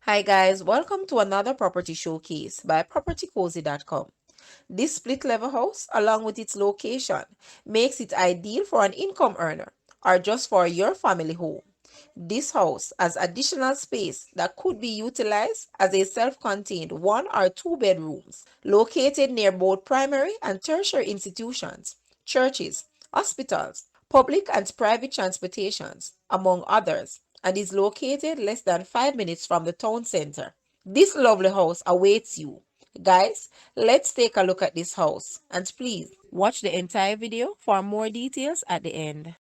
Hi guys, welcome to another property showcase by propertycozy.com. This split level house, along with its location, makes it ideal for an income earner or just for your family home. This house has additional space that could be utilized as a self-contained 1 or 2 bedrooms located near both primary and tertiary institutions, churches, hospitals, public and private transportations, among others, and is located less than 5 minutes from the town center. This lovely house awaits you. Guys, let's take a look at this house, and please watch the entire video for more details at the end.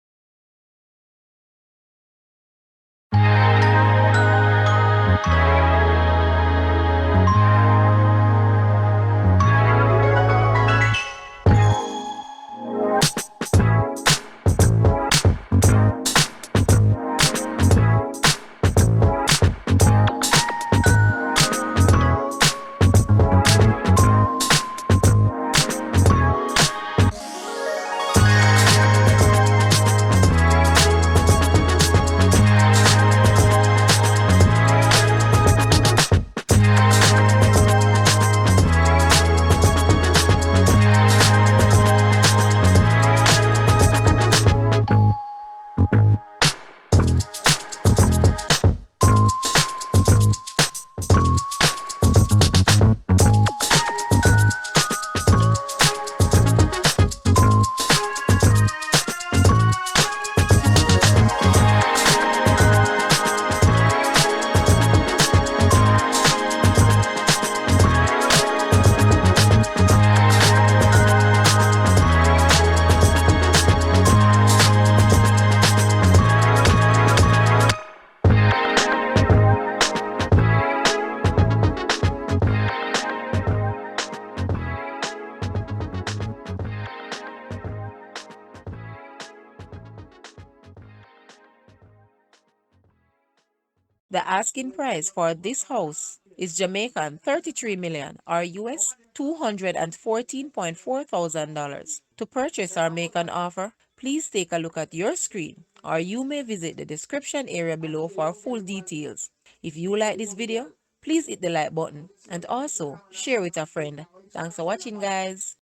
The asking price for this house is Jamaican 33 million or US $214.4 thousand. To purchase or make an offer, please take a look at your screen or you may visit the description area below for full details. If you like this video, please hit the like button and also share with a friend. Thanks for watching, guys.